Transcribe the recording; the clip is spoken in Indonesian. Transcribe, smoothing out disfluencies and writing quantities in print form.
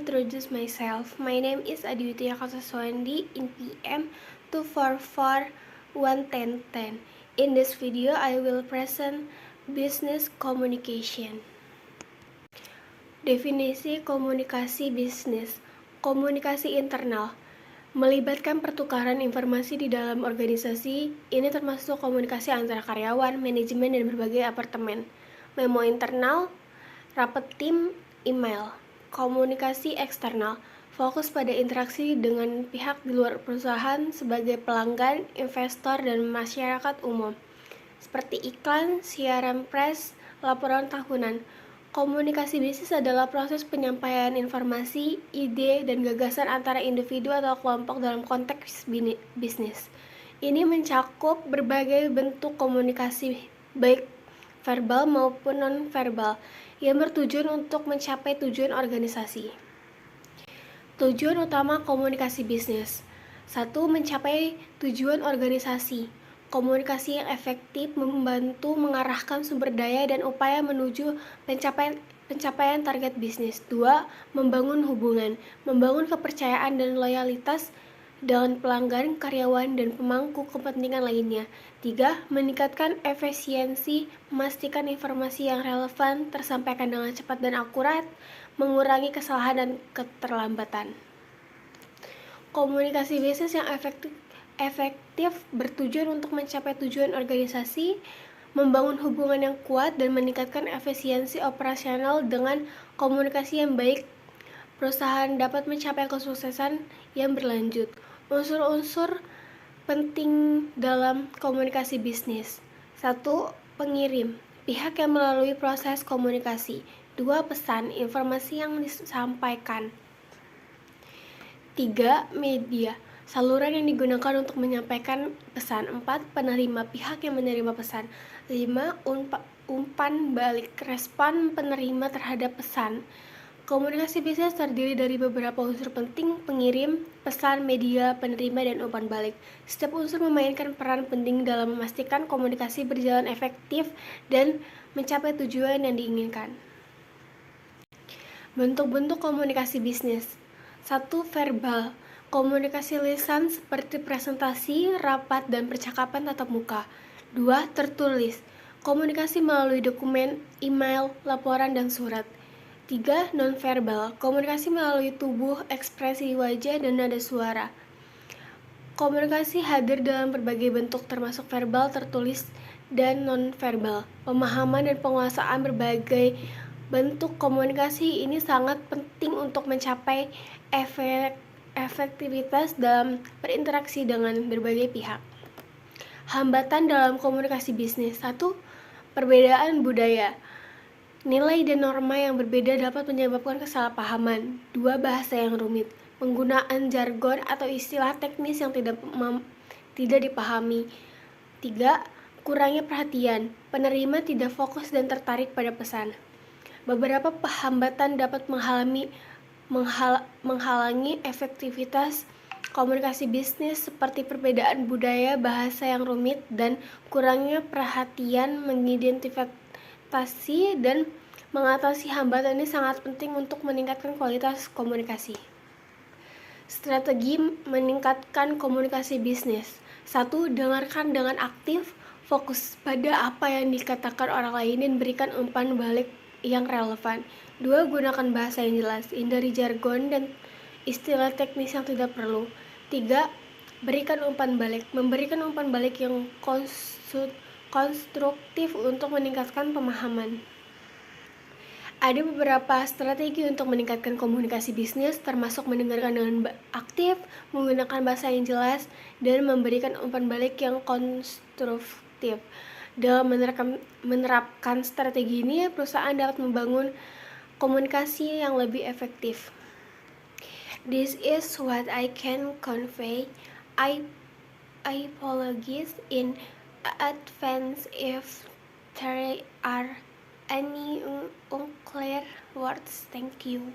introduce myself. My name is Adiwitya Kartaswandi in PM 244-11010. In this video, I will present business communication. Definisi komunikasi bisnis. Komunikasi internal melibatkan pertukaran informasi di dalam organisasi. Ini termasuk komunikasi antara karyawan, manajemen, dan berbagai departemen. Memo internal, rapat tim, email. Komunikasi eksternal fokus pada interaksi dengan pihak di luar perusahaan sebagai pelanggan, investor, dan masyarakat umum, seperti iklan, siaran pers, laporan tahunan. Komunikasi bisnis adalah proses penyampaian informasi, ide, dan gagasan antara individu atau kelompok dalam konteks bisnis. Ini mencakup berbagai bentuk komunikasi, baik verbal maupun non-verbal, yang bertujuan untuk mencapai tujuan organisasi. Tujuan utama komunikasi bisnis. 1. Mencapai tujuan organisasi. Komunikasi yang efektif membantu mengarahkan sumber daya dan upaya menuju pencapaian target bisnis. 2. Membangun hubungan, membangun kepercayaan dan loyalitas dengan pelanggan, karyawan, dan pemangku kepentingan lainnya. 3. Meningkatkan efisiensi, memastikan informasi yang relevan tersampaikan dengan cepat dan akurat, mengurangi kesalahan dan keterlambatan. Komunikasi bisnis yang efektif bertujuan untuk mencapai tujuan organisasi, membangun hubungan yang kuat, dan meningkatkan efisiensi operasional. Dengan komunikasi yang baik, perusahaan dapat mencapai kesuksesan yang berlanjut. Unsur-unsur penting dalam komunikasi bisnis. 1. Pengirim, pihak yang melalui proses komunikasi. 2. Pesan, informasi yang disampaikan. 3. Media, saluran yang digunakan untuk menyampaikan pesan. 4. Penerima, pihak yang menerima pesan. 5. Umpan balik, respon penerima terhadap pesan. Komunikasi bisnis terdiri dari beberapa unsur penting: pengirim, pesan, media, penerima, dan umpan balik. Setiap unsur memainkan peran penting dalam memastikan komunikasi berjalan efektif dan mencapai tujuan yang diinginkan. Bentuk-bentuk komunikasi bisnis. 1. Verbal, komunikasi lisan seperti presentasi, rapat, dan percakapan tatap muka. 2. Tertulis, komunikasi melalui dokumen, email, laporan, dan surat. 3. Nonverbal, komunikasi melalui tubuh, ekspresi wajah, dan nada suara. Komunikasi hadir dalam berbagai bentuk termasuk verbal, tertulis, dan nonverbal. Pemahaman dan penguasaan berbagai bentuk komunikasi ini sangat penting untuk mencapai efektivitas dalam berinteraksi dengan berbagai pihak. Hambatan dalam komunikasi bisnis. 1. Perbedaan budaya. Nilai dan norma yang berbeda dapat menyebabkan kesalahpahaman. 2. Bahasa yang rumit, penggunaan jargon atau istilah teknis yang tidak dipahami. 3. Kurangnya perhatian, penerima tidak fokus dan tertarik pada pesan. Beberapa hambatan dapat menghalangi efektivitas komunikasi bisnis seperti perbedaan budaya, bahasa yang rumit, dan kurangnya perhatian. Mengidentifikasi dan mengatasi hambatan ini sangat penting untuk meningkatkan kualitas komunikasi. Strategi meningkatkan komunikasi bisnis. 1. Dengarkan dengan aktif, fokus pada apa yang dikatakan orang lain dan berikan umpan balik yang relevan. 2. Gunakan bahasa yang jelas, hindari jargon dan istilah teknis yang tidak perlu. 3. Berikan umpan balik, memberikan umpan balik yang konstruktif untuk meningkatkan pemahaman. Ada beberapa strategi untuk meningkatkan komunikasi bisnis, termasuk mendengarkan dengan aktif, menggunakan bahasa yang jelas, dan memberikan umpan balik yang konstruktif. Dalam menerapkan strategi ini, perusahaan dapat membangun komunikasi yang lebih efektif. This is what I can convey. I apologize in advance if there are any unclear words. Thank you.